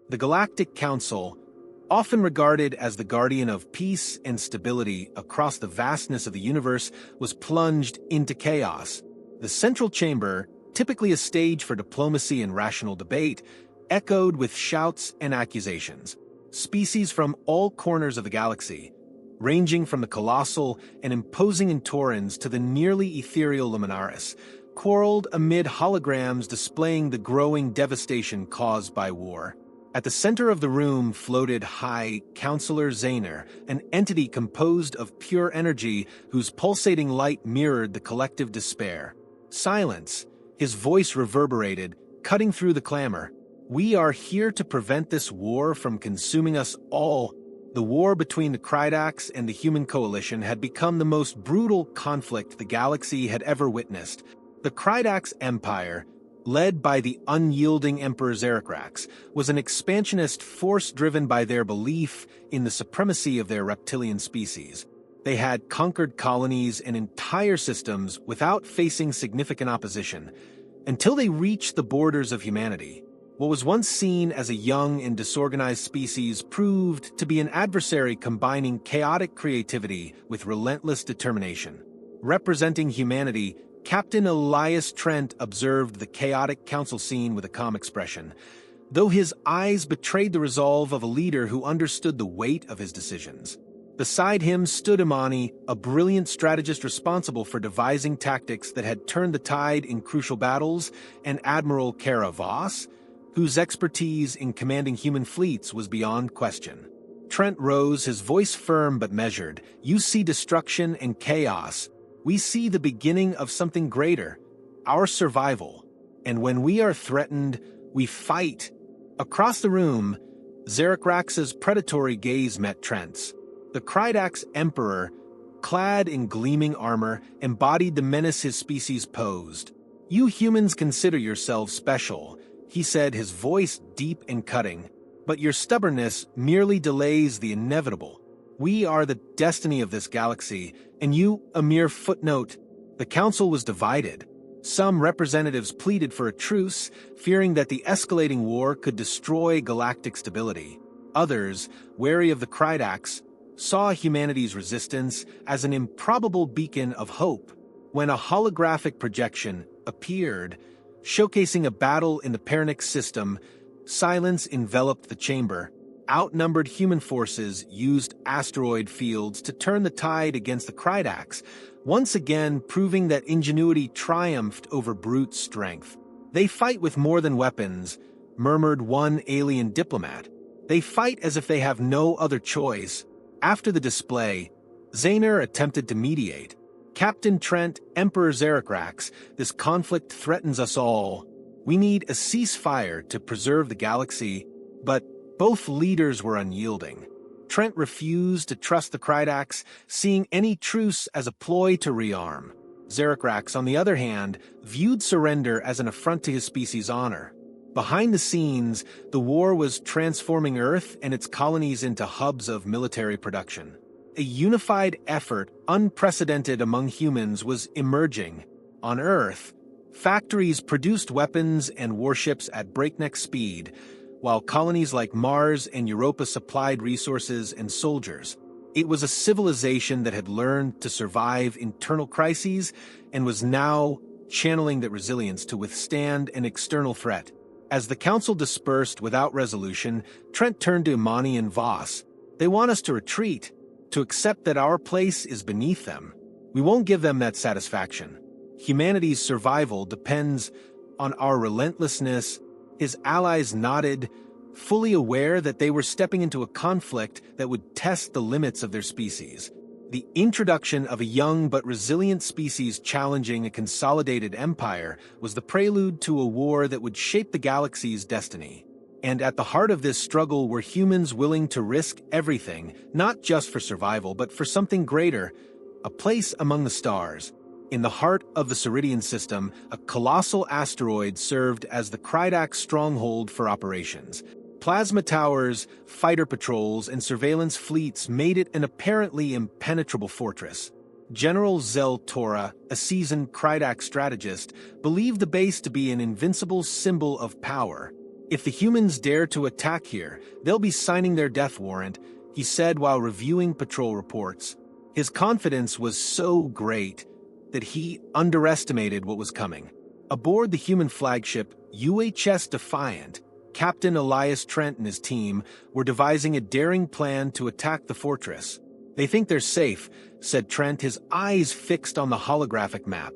The Galactic Council, often regarded as the guardian of peace and stability across the vastness of the universe, was plunged into chaos. The central chamber, typically a stage for diplomacy and rational debate, echoed with shouts and accusations. Species from all corners of the galaxy, ranging from the colossal and imposing Taurans to the nearly ethereal Luminaris, quarreled amid holograms displaying the growing devastation caused by war. At the center of the room floated High Counselor Zaner, an entity composed of pure energy whose pulsating light mirrored the collective despair. Silence, his voice reverberated, cutting through the clamor. "We are here to prevent this war from consuming us all." The war between the Krydax and the human coalition had become the most brutal conflict the galaxy had ever witnessed. The Krydax Empire, led by the unyielding Emperor Xerxrax, was an expansionist force driven by their belief in the supremacy of their reptilian species. They had conquered colonies and entire systems without facing significant opposition, until they reached the borders of humanity. What was once seen as a young and disorganized species proved to be an adversary combining chaotic creativity with relentless determination. Representing humanity, Captain Elias Trent observed the chaotic council scene with a calm expression, though his eyes betrayed the resolve of a leader who understood the weight of his decisions. Beside him stood Imani, a brilliant strategist responsible for devising tactics that had turned the tide in crucial battles, and Admiral Kara Voss, whose expertise in commanding human fleets was beyond question. Trent rose, his voice firm but measured. "You see destruction and chaos. We see the beginning of something greater, our survival. And when we are threatened, we fight." Across the room, Xerxrax's predatory gaze met Trent's. The Krydax Emperor, clad in gleaming armor, embodied the menace his species posed. "You humans consider yourselves special," he said, his voice deep and cutting, "but your stubbornness merely delays the inevitable. We are the destiny of this galaxy, and you a mere footnote." The council was divided. Some representatives pleaded for a truce, fearing that the escalating war could destroy galactic stability. Others, wary of the Krydax, saw humanity's resistance as an improbable beacon of hope. When a holographic projection appeared, showcasing a battle in the Pernix system, silence enveloped the chamber. Outnumbered human forces used asteroid fields to turn the tide against the Krydax, once again proving that ingenuity triumphed over brute strength. "They fight with more than weapons," murmured one alien diplomat. "They fight as if they have no other choice." After the display, Zaner attempted to mediate. "Captain Trent, Emperor Xerxrax, this conflict threatens us all. We need a ceasefire to preserve the galaxy," but both leaders were unyielding. Trent refused to trust the Krydax, seeing any truce as a ploy to rearm. Xerxrax, on the other hand, viewed surrender as an affront to his species' honor. Behind the scenes, the war was transforming Earth and its colonies into hubs of military production. A unified effort, unprecedented among humans, was emerging. On Earth, factories produced weapons and warships at breakneck speed, while colonies like Mars and Europa supplied resources and soldiers. It was a civilization that had learned to survive internal crises and was now channeling that resilience to withstand an external threat. As the council dispersed without resolution, Trent turned to Imani and Voss. "They want us to retreat, to accept that our place is beneath them. We won't give them that satisfaction. Humanity's survival depends on our relentlessness." His allies nodded, fully aware that they were stepping into a conflict that would test the limits of their species. The introduction of a young but resilient species challenging a consolidated empire was the prelude to a war that would shape the galaxy's destiny. And at the heart of this struggle were humans willing to risk everything, not just for survival, but for something greater, a place among the stars. In the heart of the Ceridian system, a colossal asteroid served as the Krydax stronghold for operations. Plasma towers, fighter patrols, and surveillance fleets made it an apparently impenetrable fortress. General Zel Tora, a seasoned Krydax strategist, believed the base to be an invincible symbol of power. "If the humans dare to attack here, they'll be signing their death warrant," he said while reviewing patrol reports. His confidence was so great that he underestimated what was coming. Aboard the human flagship UHS Defiant, Captain Elias Trent and his team were devising a daring plan to attack the fortress. "They think they're safe," said Trent, his eyes fixed on the holographic map.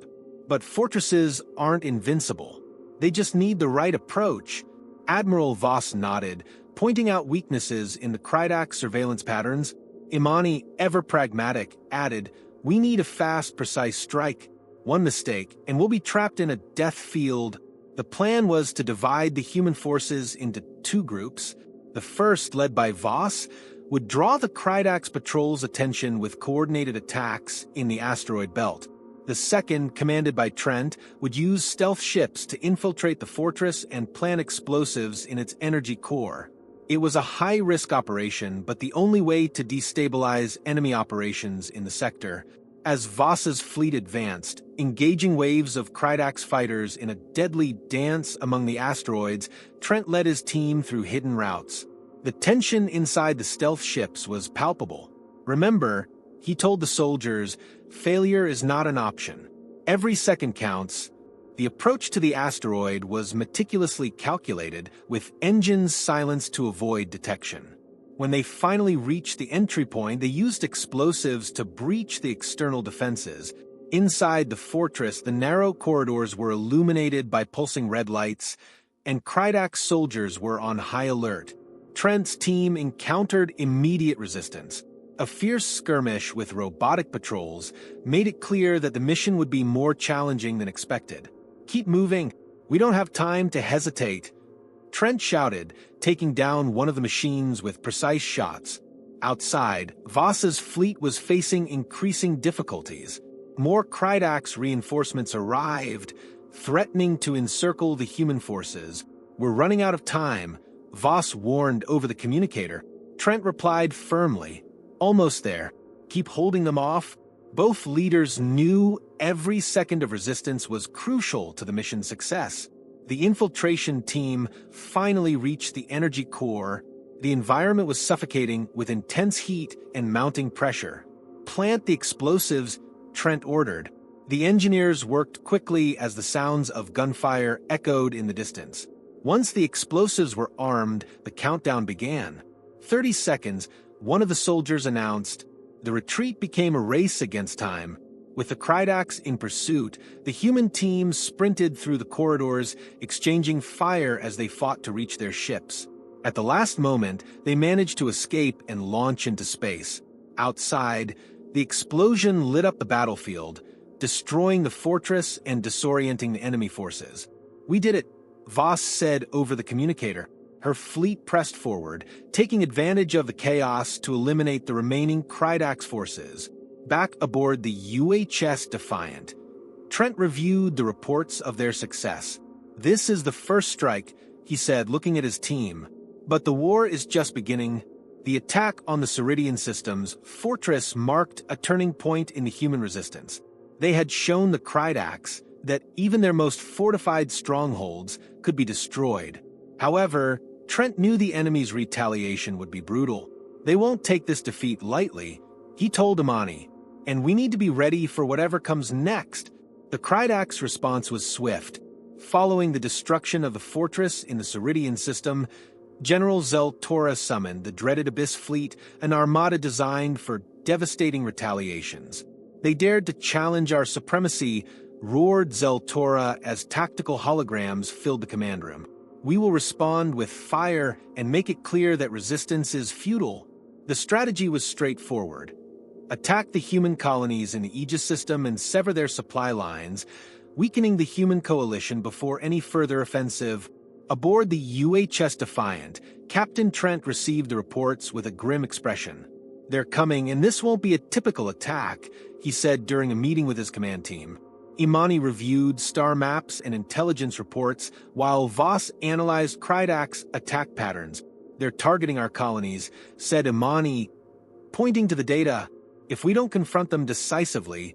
"But fortresses aren't invincible. They just need the right approach." Admiral Voss nodded, pointing out weaknesses in the Krydak surveillance patterns. Imani, ever pragmatic, added, "We need a fast, precise strike. One mistake, and we'll be trapped in a death field." The plan was to divide the human forces into two groups. The first, led by Voss, would draw the Krydak's patrol's attention with coordinated attacks in the asteroid belt. The second, commanded by Trent, would use stealth ships to infiltrate the fortress and plant explosives in its energy core. It was a high-risk operation, but the only way to destabilize enemy operations in the sector. As Voss's fleet advanced, engaging waves of Krydak's fighters in a deadly dance among the asteroids, Trent led his team through hidden routes. The tension inside the stealth ships was palpable. "Remember," he told the soldiers, "failure is not an option. Every second counts." The approach to the asteroid was meticulously calculated, with engines silenced to avoid detection. When they finally reached the entry point, they used explosives to breach the external defenses. Inside the fortress, the narrow corridors were illuminated by pulsing red lights, and Krydak's soldiers were on high alert. Trent's team encountered immediate resistance. A fierce skirmish with robotic patrols made it clear that the mission would be more challenging than expected. "Keep moving. We don't have time to hesitate," Trent shouted, taking down one of the machines with precise shots. Outside, Voss's fleet was facing increasing difficulties. More Krydak's reinforcements arrived, threatening to encircle the human forces. "We're running out of time," Voss warned over the communicator. Trent replied firmly, "Almost there. Keep holding them off." Both leaders knew every second of resistance was crucial to the mission's success. The infiltration team finally reached the energy core. The environment was suffocating with intense heat and mounting pressure. "Plant the explosives," Trent ordered. The engineers worked quickly as the sounds of gunfire echoed in the distance. Once the explosives were armed, the countdown began. 30 seconds, one of the soldiers announced. The retreat became a race against time. With the Krydaks in pursuit, the human team sprinted through the corridors, exchanging fire as they fought to reach their ships. At the last moment, they managed to escape and launch into space. Outside, the explosion lit up the battlefield, destroying the fortress and disorienting the enemy forces. "We did it," Voss said over the communicator. Her fleet pressed forward, taking advantage of the chaos to eliminate the remaining Krydak's forces. Back aboard the UHS Defiant, Trent reviewed the reports of their success. "This is the first strike," he said, looking at his team. "But the war is just beginning." The attack on the Ceridian System's fortress marked a turning point in the human resistance. They had shown the Krydaks that even their most fortified strongholds could be destroyed. However, Trent knew the enemy's retaliation would be brutal. "They won't take this defeat lightly," he told Imani, "and we need to be ready for whatever comes next." The Krydak's response was swift. Following the destruction of the fortress in the Ceridian system, General Zeltora summoned the dreaded Abyss Fleet, an armada designed for devastating retaliations. "They dared to challenge our supremacy," roared Zeltora as tactical holograms filled the command room. "We will respond with fire and make it clear that resistance is futile." The strategy was straightforward. Attack the human colonies in the Aegis system and sever their supply lines, weakening the human coalition before any further offensive. Aboard the UHS Defiant, Captain Trent received the reports with a grim expression. "They're coming, and this won't be a typical attack," he said during a meeting with his command team. Imani reviewed star maps and intelligence reports, while Voss analyzed Krydak's attack patterns. "They're targeting our colonies," said Imani, pointing to the data. "If we don't confront them decisively,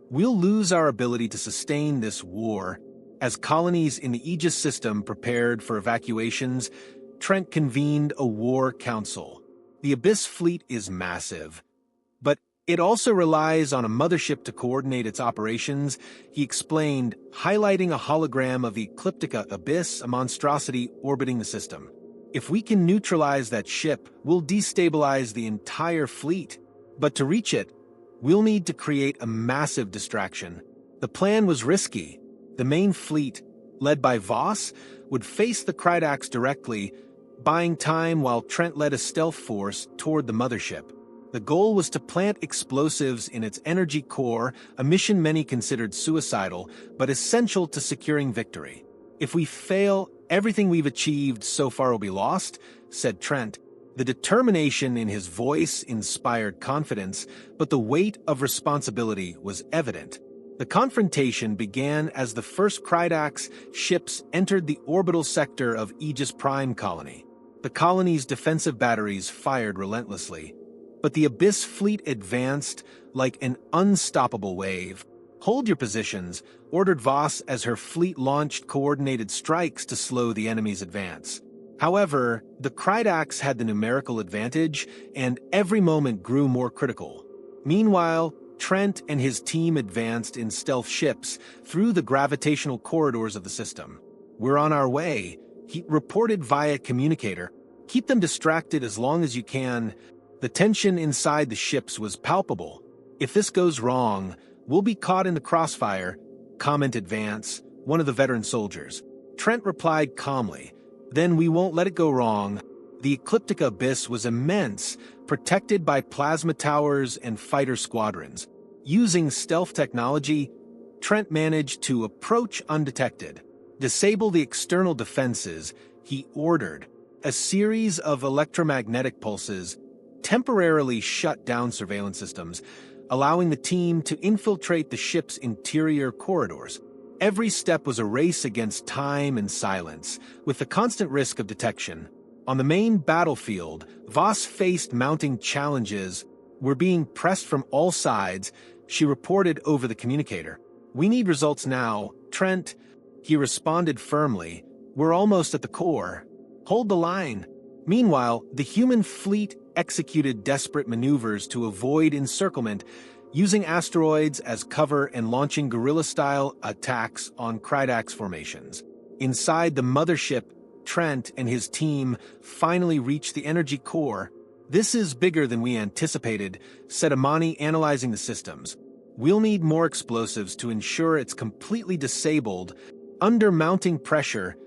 we'll lose our ability to sustain this war." As colonies in the Aegis system prepared for evacuations, Trent convened a war council. The Abyss fleet is massive, but it also relies on a mothership to coordinate its operations, he explained, highlighting a hologram of the Ecliptica Abyss, a monstrosity orbiting the system. If we can neutralize that ship, we'll destabilize the entire fleet. But to reach it, we'll need to create a massive distraction. The plan was risky. The main fleet, led by Voss, would face the Krydax directly, buying time while Trent led a stealth force toward the mothership. The goal was to plant explosives in its energy core, a mission many considered suicidal, but essential to securing victory. If we fail, everything we've achieved so far will be lost, said Trent. The determination in his voice inspired confidence, but the weight of responsibility was evident. The confrontation began as the first Krydax ships entered the orbital sector of Aegis Prime colony. The colony's defensive batteries fired relentlessly, but the Abyss fleet advanced like an unstoppable wave. Hold your positions, ordered Voss as her fleet launched coordinated strikes to slow the enemy's advance. However, the Krydax had the numerical advantage, and every moment grew more critical. Meanwhile, Trent and his team advanced in stealth ships through the gravitational corridors of the system. "We're on our way," he reported via communicator. "Keep them distracted as long as you can." The tension inside the ships was palpable. "If this goes wrong, we'll be caught in the crossfire," commented Vance, one of the veteran soldiers. Trent replied calmly, "Then we won't let it go wrong." The Ecliptica Abyss was immense, protected by plasma towers and fighter squadrons. Using stealth technology, Trent managed to approach undetected. "Disable the external defenses," he ordered. A series of electromagnetic pulses temporarily shut down surveillance systems, allowing the team to infiltrate the ship's interior corridors. Every step was a race against time and silence, with the constant risk of detection. On the main battlefield, Voss faced mounting challenges. "We're being pressed from all sides," she reported over the communicator. "We need results now, Trent," he responded firmly. "We're almost at the core. Hold the line." Meanwhile, the human fleet executed desperate maneuvers to avoid encirclement, using asteroids as cover and launching guerrilla-style attacks on Krydax formations. Inside the mothership, Trent and his team finally reached the energy core. "This is bigger than we anticipated," said Amani, analyzing the systems. "We'll need more explosives to ensure it's completely disabled." Under mounting pressure,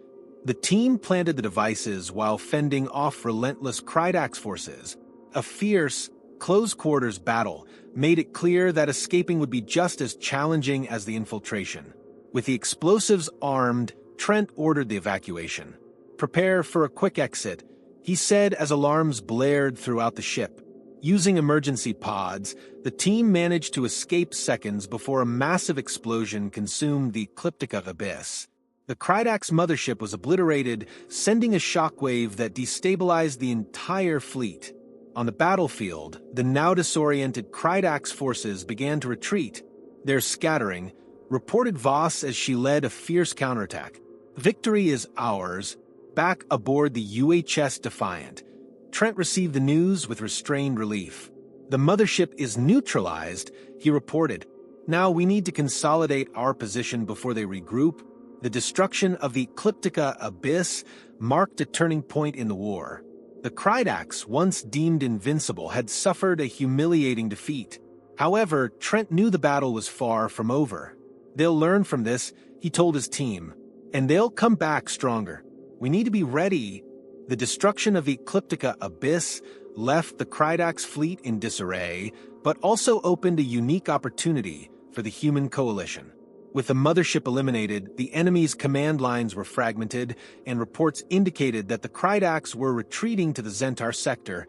the team planted the devices while fending off relentless Krydax forces. A fierce, close-quarters battle made it clear that escaping would be just as challenging as the infiltration. With the explosives armed, Trent ordered the evacuation. "Prepare for a quick exit," he said as alarms blared throughout the ship. Using emergency pods, the team managed to escape seconds before a massive explosion consumed the Ecliptica Abyss. The Krydax mothership was obliterated, sending a shockwave that destabilized the entire fleet. On the battlefield, the now disoriented Krydax forces began to retreat. "They're scattering," reported Voss as she led a fierce counterattack. "Victory is ours." Back aboard the UHS Defiant, Trent received the news with restrained relief. "The mothership is neutralized," he reported. "Now we need to consolidate our position before they regroup." The destruction of the Ecliptica Abyss marked a turning point in the war. The Krydax, once deemed invincible, had suffered a humiliating defeat. However, Trent knew the battle was far from over. "They'll learn from this," he told his team, "and they'll come back stronger. We need to be ready." The destruction of the Ecliptica Abyss left the Krydax fleet in disarray, but also opened a unique opportunity for the human coalition. With the mothership eliminated, the enemy's command lines were fragmented, and reports indicated that the Krydax were retreating to the Zentar sector,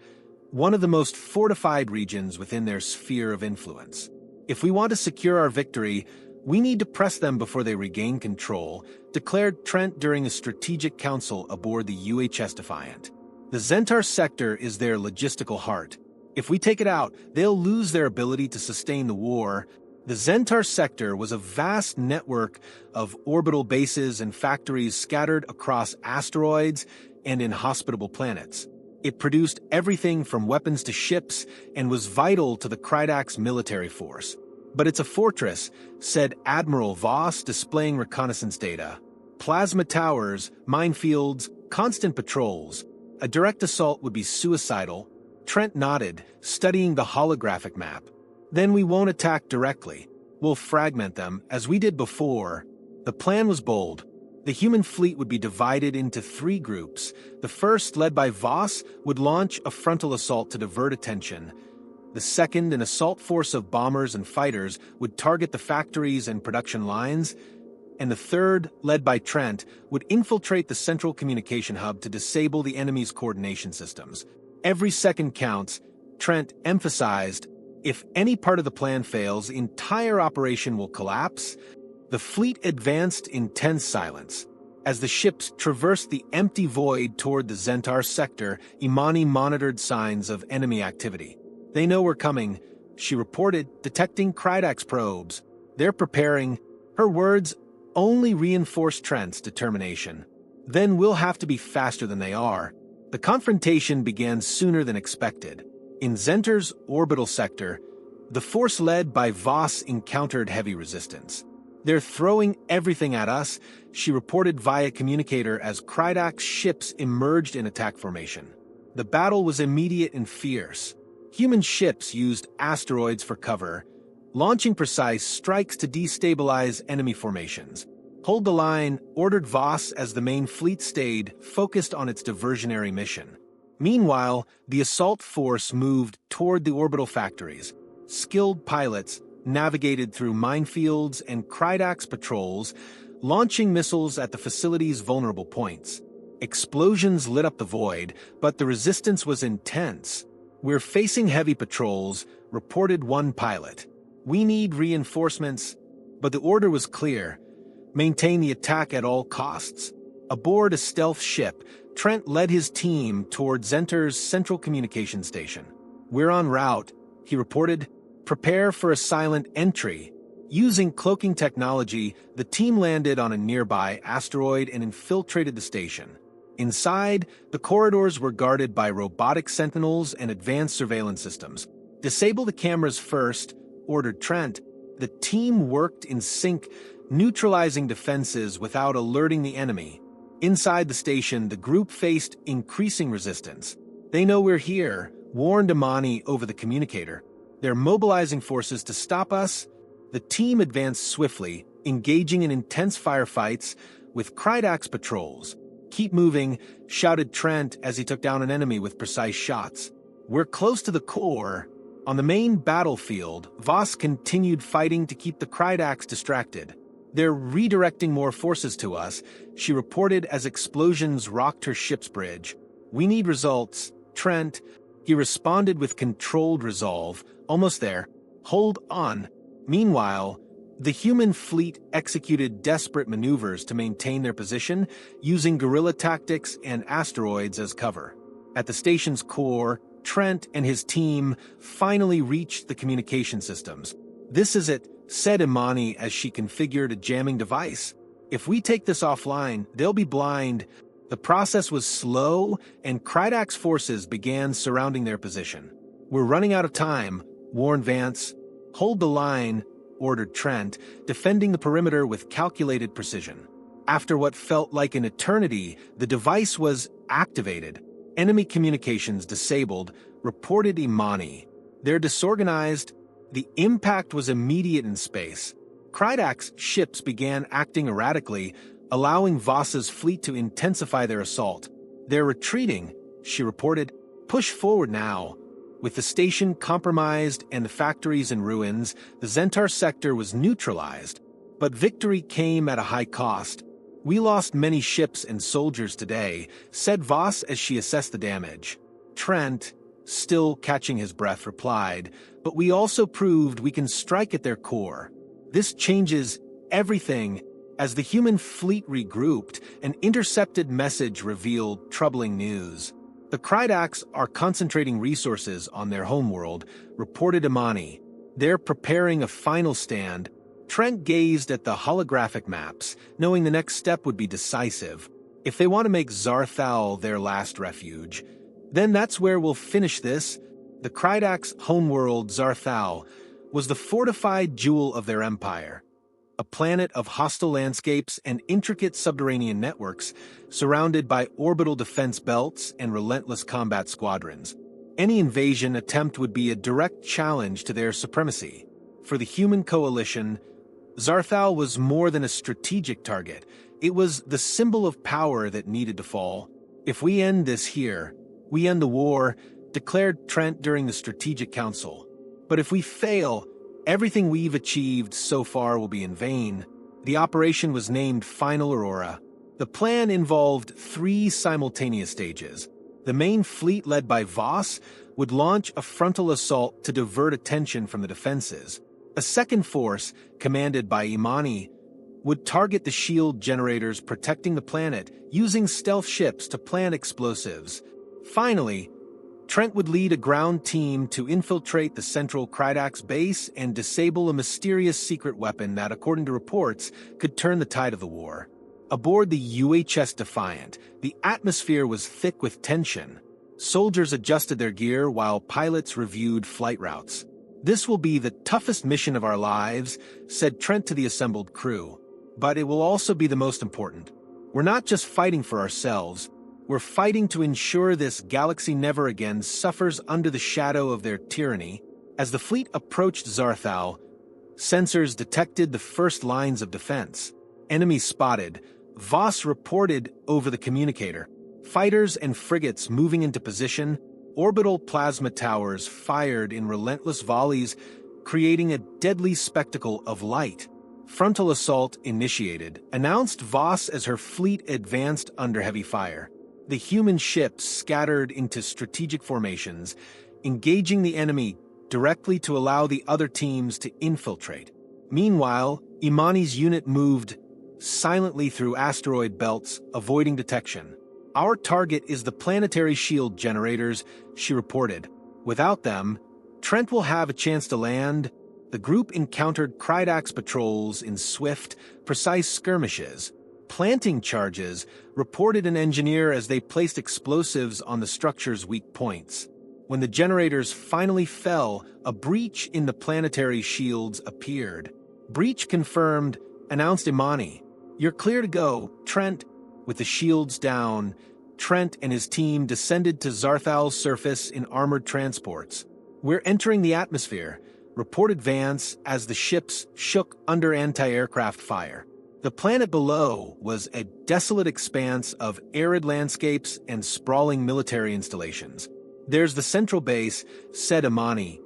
one of the most fortified regions within their sphere of influence. "If we want to secure our victory, we need to press them before they regain control," declared Trent during a strategic council aboard the UHS Defiant. "The Zentar sector is their logistical heart. If we take it out, they'll lose their ability to sustain the war." The Zentaur sector was a vast network of orbital bases and factories scattered across asteroids and inhospitable planets. It produced everything from weapons to ships and was vital to the Krydak's military force. But it's a fortress, said Admiral Voss, displaying reconnaissance data. Plasma towers, minefields, constant patrols. A direct assault would be suicidal. Trent nodded, studying the holographic map. Then we won't attack directly. We'll fragment them, as we did before. The plan was bold. The human fleet would be divided into 3 groups. The first, led by Voss, would launch a frontal assault to divert attention. The second, an assault force of bombers and fighters, would target the factories and production lines. And the third, led by Trent, would infiltrate the central communication hub to disable the enemy's coordination systems. Every second counts, Trent emphasized. If any part of the plan fails, the entire operation will collapse. The fleet advanced in tense silence. As the ships traversed the empty void toward the Zentaur sector, Imani monitored signs of enemy activity. They know we're coming, she reported, detecting Krydak's probes. They're preparing. Her words only reinforced Trent's determination. Then we'll have to be faster than they are. The confrontation began sooner than expected. In Zentaur's orbital sector, the force led by Voss encountered heavy resistance. They're throwing everything at us, she reported via communicator as Krydak's ships emerged in attack formation. The battle was immediate and fierce. Human ships used asteroids for cover, launching precise strikes to destabilize enemy formations. Hold the line, ordered Voss as the main fleet stayed focused on its diversionary mission. Meanwhile, the assault force moved toward the orbital factories. Skilled pilots navigated through minefields and Krydak's patrols, launching missiles at the facility's vulnerable points. Explosions lit up the void, but the resistance was intense. We're facing heavy patrols, reported one pilot. We need reinforcements, but the order was clear. Maintain the attack at all costs. Aboard a stealth ship, Trent led his team toward Zentaur's central communication station. We're en route, he reported. Prepare for a silent entry. Using cloaking technology, the team landed on a nearby asteroid and infiltrated the station. Inside, the corridors were guarded by robotic sentinels and advanced surveillance systems. Disable the cameras first, ordered Trent. The team worked in sync, neutralizing defenses without alerting the enemy. Inside the station, the group faced increasing resistance. They know we're here, warned Imani over the communicator. They're mobilizing forces to stop us. The team advanced swiftly, engaging in intense firefights with Krydak's patrols. Keep moving, shouted Trent as he took down an enemy with precise shots. We're close to the core. On the main battlefield, Voss continued fighting to keep the Krydaks distracted. They're redirecting more forces to us, she reported as explosions rocked her ship's bridge. We need results, Trent. He responded with controlled resolve. Almost there. Hold on. Meanwhile, the human fleet executed desperate maneuvers to maintain their position, using guerrilla tactics and asteroids as cover. At the station's core, Trent and his team finally reached the communication systems. This is it, said Imani as she configured a jamming device. If we take this offline, they'll be blind. The process was slow, and Krydak's forces began surrounding their position. We're running out of time, warned Vance. Hold the line, ordered Trent, defending the perimeter with calculated precision. After what felt like an eternity, the device was activated. Enemy communications disabled, reported Imani. They're disorganized. The impact was immediate in space. Krydak's ships began acting erratically, allowing Voss's fleet to intensify their assault. They're retreating, she reported. Push forward now. With the station compromised and the factories in ruins, the Zentaur sector was neutralized. But victory came at a high cost. We lost many ships and soldiers today, said Voss as she assessed the damage. Trent, still catching his breath, replied, but we also proved we can strike at their core. This changes everything. As the human fleet regrouped, an intercepted message revealed troubling news. The Krydaks are concentrating resources on their homeworld, reported Imani. There preparing a final stand, Trent gazed at the holographic maps, knowing the next step would be decisive. If they want to make Zarthal their last refuge, then that's where we'll finish this. The Krydak's homeworld, Zarthal, was the fortified jewel of their empire. A planet of hostile landscapes and intricate subterranean networks, surrounded by orbital defense belts and relentless combat squadrons. Any invasion attempt would be a direct challenge to their supremacy. For the human coalition, Zarthal was more than a strategic target. It was the symbol of power that needed to fall. If we end this here, we end the war, declared Trent during the Strategic Council. But if we fail, everything we've achieved so far will be in vain. The operation was named Final Aurora. The plan involved 3 simultaneous stages. The main fleet, led by Voss, would launch a frontal assault to divert attention from the defenses. A second force, commanded by Imani, would target the shield generators protecting the planet, using stealth ships to plant explosives. Finally, Trent would lead a ground team to infiltrate the central Krydak's base and disable a mysterious secret weapon that, according to reports, could turn the tide of the war. Aboard the UHS Defiant, the atmosphere was thick with tension. Soldiers adjusted their gear while pilots reviewed flight routes. "This will be the toughest mission of our lives," said Trent to the assembled crew. "But it will also be the most important. We're not just fighting for ourselves. We're fighting to ensure this galaxy never again suffers under the shadow of their tyranny." As the fleet approached Zarthal, sensors detected the first lines of defense. Enemies spotted, Voss reported over the communicator. Fighters and frigates moving into position, orbital plasma towers fired in relentless volleys, creating a deadly spectacle of light. Frontal assault initiated, announced Voss as her fleet advanced under heavy fire. The human ships scattered into strategic formations, engaging the enemy directly to allow the other teams to infiltrate. Meanwhile, Imani's unit moved silently through asteroid belts, avoiding detection. "Our target is the planetary shield generators," she reported. "Without them, Trent will have a chance to land." The group encountered Krydak's patrols in swift, precise skirmishes. Planting charges, reported an engineer as they placed explosives on the structure's weak points. When the generators finally fell, a breach in the planetary shields appeared. "Breach confirmed," announced Imani. "You're clear to go, Trent." With the shields down, Trent and his team descended to Zarthal's surface in armored transports. "We're entering the atmosphere," reported Vance as the ships shook under anti-aircraft fire. The planet below was a desolate expanse of arid landscapes and sprawling military installations. "There's the central base," said Imani,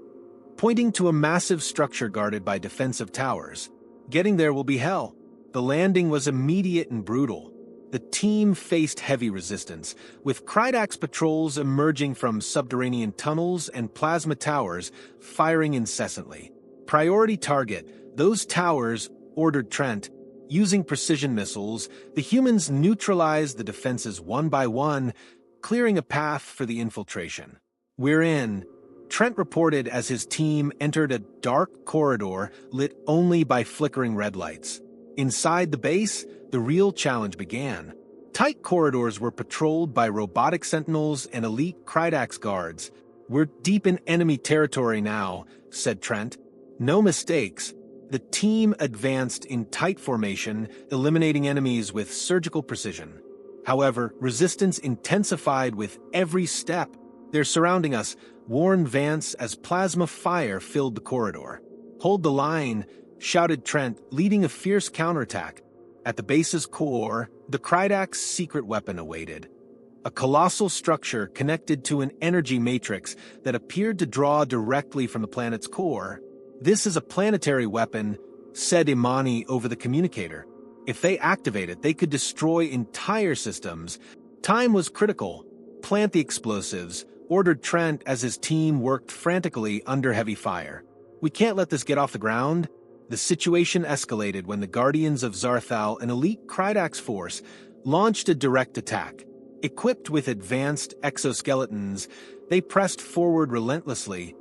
pointing to a massive structure guarded by defensive towers. "Getting there will be hell." The landing was immediate and brutal. The team faced heavy resistance, with Krydak's patrols emerging from subterranean tunnels and plasma towers firing incessantly. "Priority target, those towers," ordered Trent. Using precision missiles, the humans neutralized the defenses one by one, clearing a path for the infiltration. "We're in," Trent reported as his team entered a dark corridor lit only by flickering red lights. Inside the base, the real challenge began. Tight corridors were patrolled by robotic sentinels and elite Krydak's guards. "We're deep in enemy territory now," said Trent. "No mistakes." The team advanced in tight formation, eliminating enemies with surgical precision. However, resistance intensified with every step. "They're surrounding us," warned Vance as plasma fire filled the corridor. "Hold the line," shouted Trent, leading a fierce counterattack. At the base's core, the Krydak's secret weapon awaited. A colossal structure connected to an energy matrix that appeared to draw directly from the planet's core. "This is a planetary weapon," said Imani over the communicator. "If they activate it, they could destroy entire systems." Time was critical. "Plant the explosives," ordered Trent as his team worked frantically under heavy fire. "We can't let this get off the ground." The situation escalated when the Guardians of Zarthal, an elite Krydak's force, launched a direct attack. Equipped with advanced exoskeletons, they pressed forward relentlessly,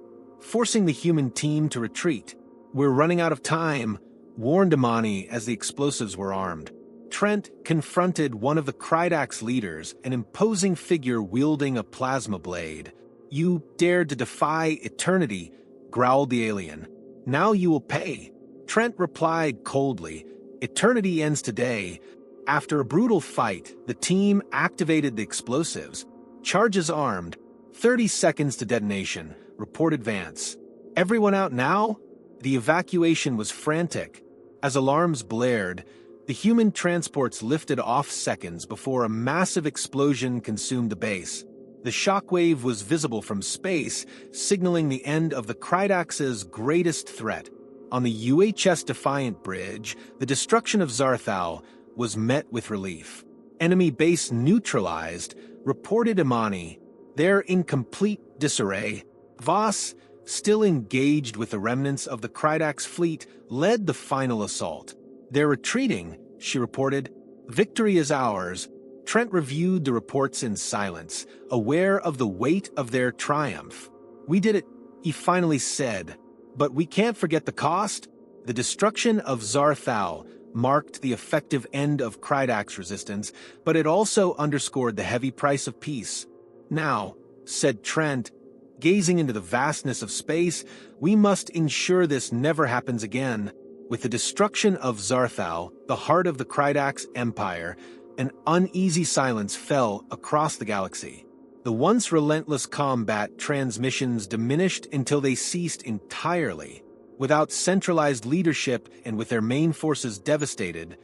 forcing the human team to retreat. "We're running out of time," warned Imani as the explosives were armed. Trent confronted one of the Krydax leaders, an imposing figure wielding a plasma blade. "You dared to defy eternity," growled the alien. "Now you will pay." Trent replied coldly, "Eternity ends today." After a brutal fight, the team activated the explosives. "Charges armed. 30 seconds to detonation. Report advance." "Everyone out now?" The evacuation was frantic. As alarms blared, the human transports lifted off seconds before a massive explosion consumed the base. The shockwave was visible from space, signaling the end of the Krydax's greatest threat. On the UHS Defiant bridge, the destruction of Zarthal was met with relief. "Enemy base neutralized," reported Imani. "They're in complete disarray." Voss, still engaged with the remnants of the Krydax fleet, led the final assault. "They're retreating," she reported. "Victory is ours." Trent reviewed the reports in silence, aware of the weight of their triumph. "We did it," he finally said. "But we can't forget the cost." The destruction of Zarthal marked the effective end of Krydax resistance, but it also underscored the heavy price of peace. "Now," said Trent, gazing into the vastness of space, "we must ensure this never happens again." With the destruction of Zarthal, the heart of the Krydax Empire, an uneasy silence fell across the galaxy. The once relentless combat transmissions diminished until they ceased entirely. Without centralized leadership and with their main forces devastated,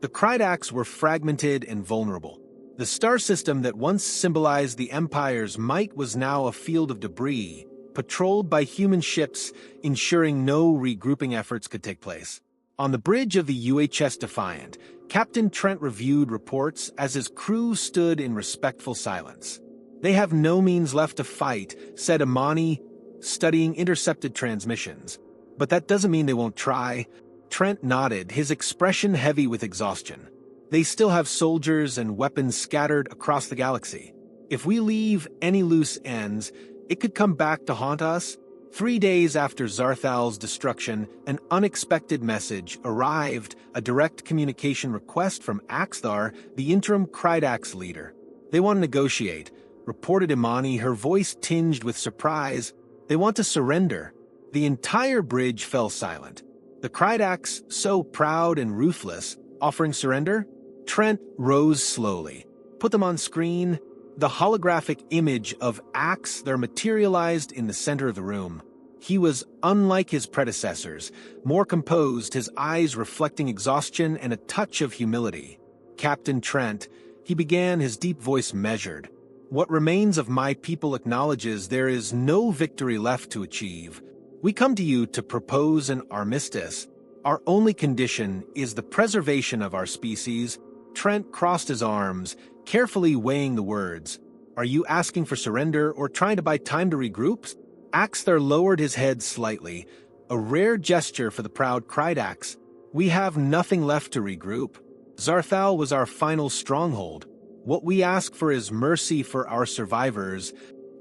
the Krydax were fragmented and vulnerable. The star system that once symbolized the Empire's might was now a field of debris, patrolled by human ships, ensuring no regrouping efforts could take place. On the bridge of the UHS Defiant, Captain Trent reviewed reports as his crew stood in respectful silence. "They have no means left to fight," said Imani, studying intercepted transmissions. "But that doesn't mean they won't try." Trent nodded, his expression heavy with exhaustion. "They still have soldiers and weapons scattered across the galaxy. If we leave any loose ends, it could come back to haunt us." 3 days after Zarthal's destruction, an unexpected message arrived, a direct communication request from Axthar, the interim Krydax leader. "They want to negotiate," reported Imani, her voice tinged with surprise. "They want to surrender." The entire bridge fell silent. The Krydax, so proud and ruthless, offering surrender? Trent rose slowly. "Put them on screen." The holographic image of Axthar materialized in the center of the room. He was unlike his predecessors, more composed, his eyes reflecting exhaustion and a touch of humility. "Captain Trent," he began, his deep voice measured. "What remains of my people acknowledges there is no victory left to achieve. We come to you to propose an armistice. Our only condition is the preservation of our species." Trent crossed his arms, carefully weighing the words. "Are you asking for surrender or trying to buy time to regroup?" Axthar lowered his head slightly, a rare gesture for the proud Krydax. "We have nothing left to regroup. Zarthal was our final stronghold. What we ask for is mercy for our survivors."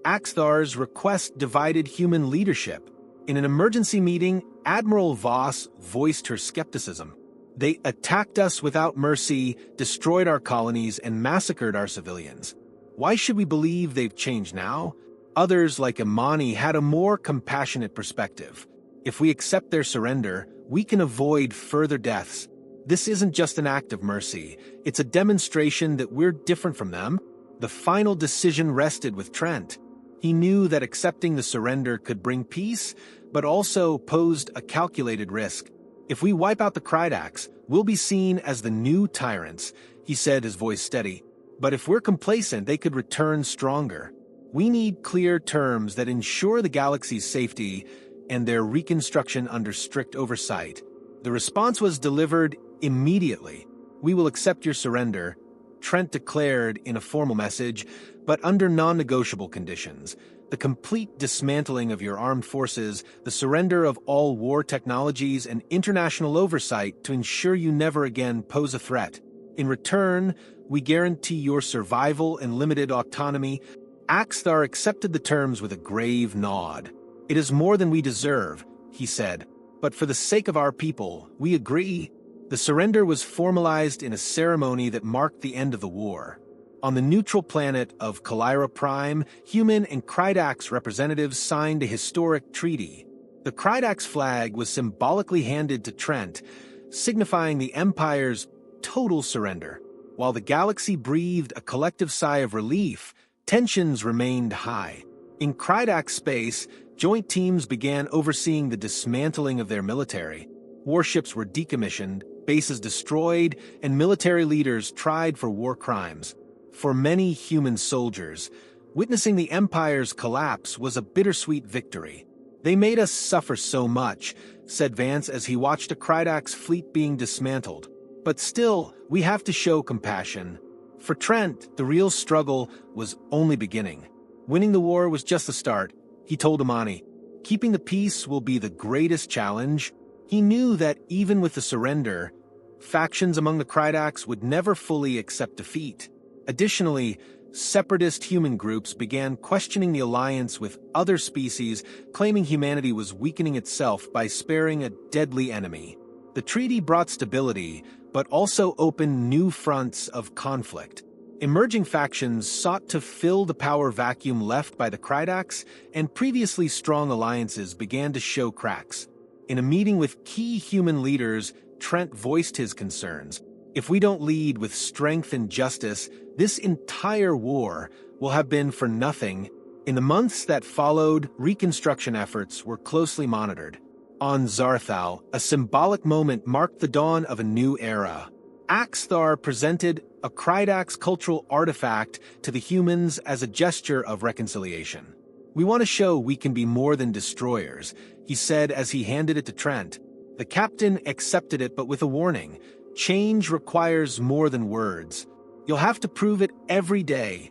Axthar's request divided human leadership. In an emergency meeting, Admiral Voss voiced her skepticism. "They attacked us without mercy, destroyed our colonies, and massacred our civilians. Why should we believe they've changed now?" Others, like Imani, had a more compassionate perspective. "If we accept their surrender, we can avoid further deaths. This isn't just an act of mercy, it's a demonstration that we're different from them." The final decision rested with Trent. He knew that accepting the surrender could bring peace, but also posed a calculated risk. "If we wipe out the Krydax, we'll be seen as the new tyrants," he said, his voice steady. "But if we're complacent, they could return stronger. We need clear terms that ensure the galaxy's safety and their reconstruction under strict oversight." The response was delivered immediately. "We will accept your surrender," Trent declared in a formal message, "but under non-negotiable conditions. The complete dismantling of your armed forces, the surrender of all war technologies, and international oversight to ensure you never again pose a threat. In return, we guarantee your survival and limited autonomy." Axthar accepted the terms with a grave nod. "It is more than we deserve," he said. "But for the sake of our people, we agree." The surrender was formalized in a ceremony that marked the end of the war. On the neutral planet of Kalira Prime, human and Krydax representatives signed a historic treaty. The Krydax flag was symbolically handed to Trent, signifying the Empire's total surrender. While the galaxy breathed a collective sigh of relief, tensions remained high. In Krydax space, joint teams began overseeing the dismantling of their military. Warships were decommissioned, bases destroyed, and military leaders tried for war crimes. For many human soldiers, witnessing the Empire's collapse was a bittersweet victory. "They made us suffer so much," said Vance as he watched a Krydax fleet being dismantled. "But still, we have to show compassion." For Trent, the real struggle was only beginning. Winning the war was just the start, he told Amani. Keeping the peace will be the greatest challenge. He knew that even with the surrender, factions among the Krydax would never fully accept defeat. Additionally, separatist human groups began questioning the alliance with other species, claiming humanity was weakening itself by sparing a deadly enemy. The treaty brought stability, but also opened new fronts of conflict. Emerging factions sought to fill the power vacuum left by the Krydax, and previously strong alliances began to show cracks. In a meeting with key human leaders, Trent voiced his concerns. "If we don't lead with strength and justice, this entire war will have been for nothing." In the months that followed, reconstruction efforts were closely monitored. On Zarthal, a symbolic moment marked the dawn of a new era. Axthar presented a Krydax cultural artifact to the humans as a gesture of reconciliation. "We want to show we can be more than destroyers," he said as he handed it to Trent. The captain accepted it, but with a warning. "Change requires more than words. You'll have to prove it every day."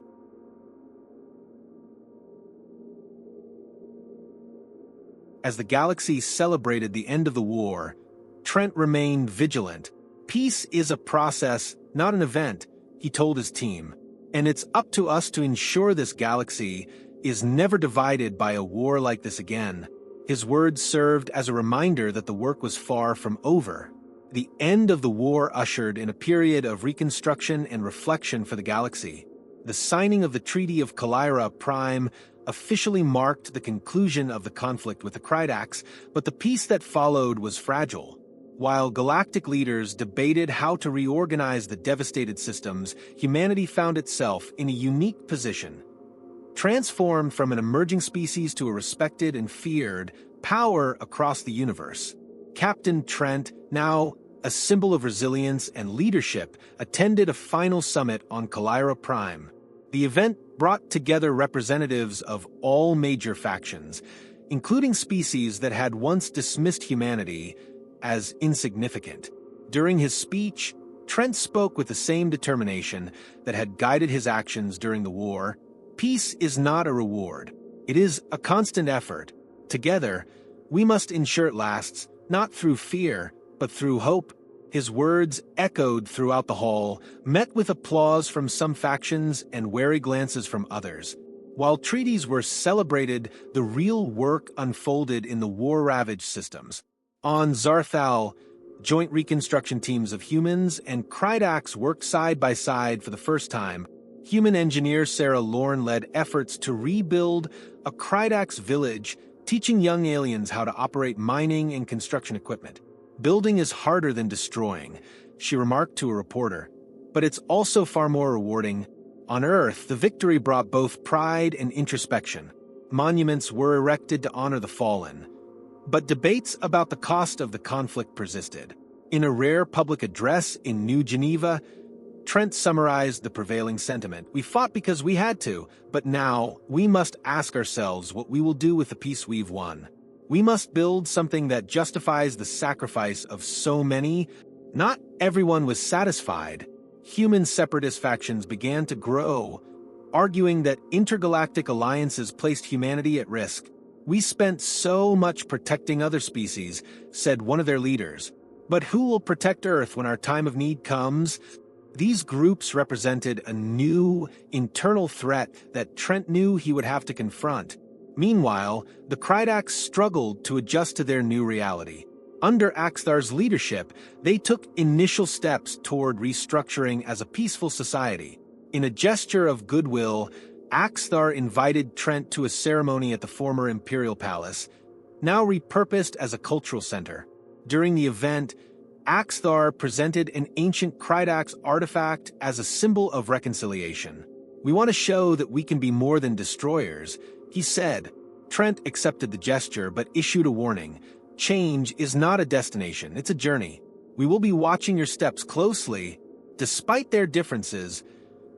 As the galaxy celebrated the end of the war, Trent remained vigilant. "Peace is a process, not an event," he told his team. "And it's up to us to ensure this galaxy is never divided by a war like this again." His words served as a reminder that the work was far from over. The end of the war ushered in a period of reconstruction and reflection for the galaxy. The signing of the Treaty of Kalira Prime officially marked the conclusion of the conflict with the Krydax, but the peace that followed was fragile. While galactic leaders debated how to reorganize the devastated systems, humanity found itself in a unique position. Transformed from an emerging species to a respected and feared power across the universe. Captain Trent, now a symbol of resilience and leadership, attended a final summit on Kalira Prime. The event brought together representatives of all major factions, including species that had once dismissed humanity as insignificant. During his speech, Trent spoke with the same determination that had guided his actions during the war. "Peace is not a reward. It is a constant effort. Together, we must ensure it lasts, not through fear, but through hope." His words echoed throughout the hall, met with applause from some factions and wary glances from others. While treaties were celebrated, the real work unfolded in the war-ravaged systems. On Zarthal, joint reconstruction teams of humans and Krydax worked side by side for the first time. Human engineer Sarah Lorne led efforts to rebuild a Krydax village, teaching young aliens how to operate mining and construction equipment. "Building is harder than destroying," she remarked to a reporter, "but it's also far more rewarding." On Earth, the victory brought both pride and introspection. Monuments were erected to honor the fallen. But debates about the cost of the conflict persisted. In a rare public address in New Geneva, Trent summarized the prevailing sentiment. "We fought because we had to, but now we must ask ourselves what we will do with the peace we've won. We must build something that justifies the sacrifice of so many." Not everyone was satisfied. Human separatist factions began to grow, arguing that intergalactic alliances placed humanity at risk. "We spent so much protecting other species," said one of their leaders. "But who will protect Earth when our time of need comes?" These groups represented a new, internal threat that Trent knew he would have to confront. Meanwhile, the Krydax struggled to adjust to their new reality. Under Axthar's leadership, they took initial steps toward restructuring as a peaceful society. In a gesture of goodwill, Axthar invited Trent to a ceremony at the former Imperial Palace, now repurposed as a cultural center. During the event, Axthar presented an ancient Krydax artifact as a symbol of reconciliation. "We want to show that we can be more than destroyers," he said. Trent accepted the gesture but issued a warning. "Change is not a destination, it's a journey. We will be watching your steps closely." Despite their differences,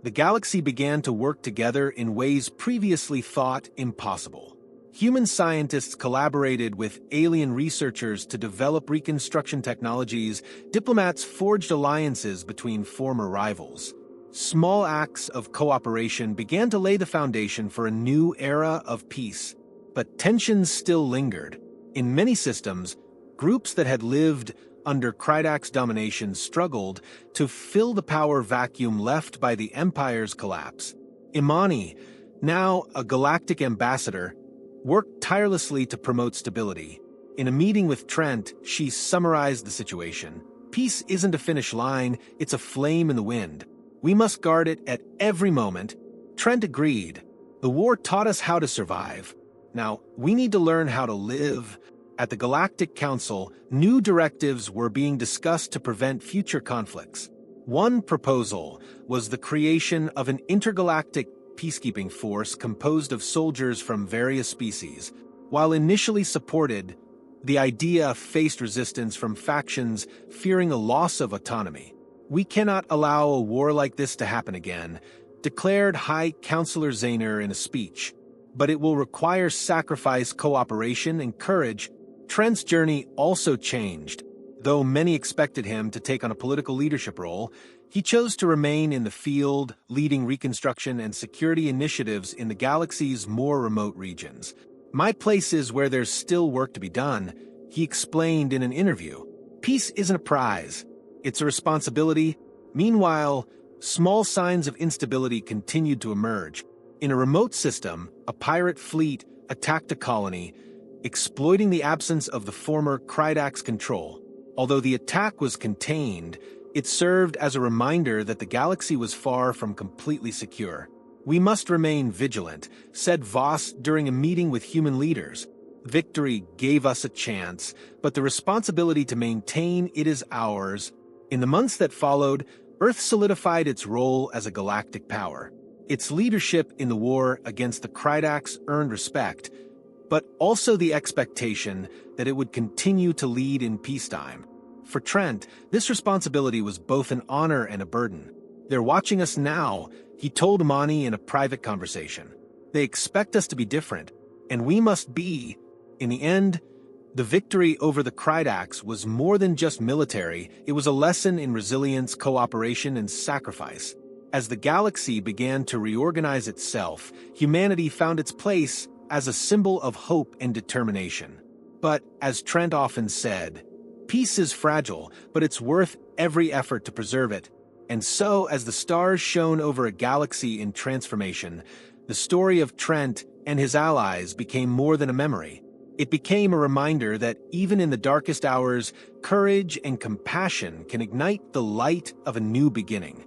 the galaxy began to work together in ways previously thought impossible. Human scientists collaborated with alien researchers to develop reconstruction technologies. Diplomats forged alliances between former rivals. Small acts of cooperation began to lay the foundation for a new era of peace. But tensions still lingered. In many systems, groups that had lived under Krydax domination struggled to fill the power vacuum left by the Empire's collapse. Imani, now a Galactic ambassador, worked tirelessly to promote stability. In a meeting with Trent, she summarized the situation. "Peace isn't a finish line, it's a flame in the wind. We must guard it at every moment." Trent agreed. "The war taught us how to survive. Now, we need to learn how to live." At the Galactic Council, new directives were being discussed to prevent future conflicts. One proposal was the creation of an intergalactic peacekeeping force composed of soldiers from various species. While initially supported, the idea faced resistance from factions fearing a loss of autonomy. "We cannot allow a war like this to happen again," declared High Counselor Zayner in a speech. "But it will require sacrifice, cooperation, and courage." Trent's journey also changed. Though many expected him to take on a political leadership role, he chose to remain in the field, leading reconstruction and security initiatives in the galaxy's more remote regions. "My place is where there's still work to be done," he explained in an interview. "Peace isn't a prize, it's a responsibility." Meanwhile, small signs of instability continued to emerge. In a remote system, a pirate fleet attacked a colony, exploiting the absence of the former Krydax control. Although the attack was contained, it served as a reminder that the galaxy was far from completely secure. "We must remain vigilant," said Voss during a meeting with human leaders. "Victory gave us a chance, but the responsibility to maintain it is ours." In the months that followed, Earth solidified its role as a galactic power. Its leadership in the war against the Krydax earned respect, but also the expectation that it would continue to lead in peacetime. For Trent, this responsibility was both an honor and a burden. "They're watching us now," he told Imani in a private conversation. "They expect us to be different, and we must be." In the end, the victory over the Krydax was more than just military, it was a lesson in resilience, cooperation, and sacrifice. As the galaxy began to reorganize itself, humanity found its place as a symbol of hope and determination. But, as Trent often said, peace is fragile, but it's worth every effort to preserve it. And so, as the stars shone over a galaxy in transformation, the story of Trent and his allies became more than a memory. It became a reminder that even in the darkest hours, courage and compassion can ignite the light of a new beginning.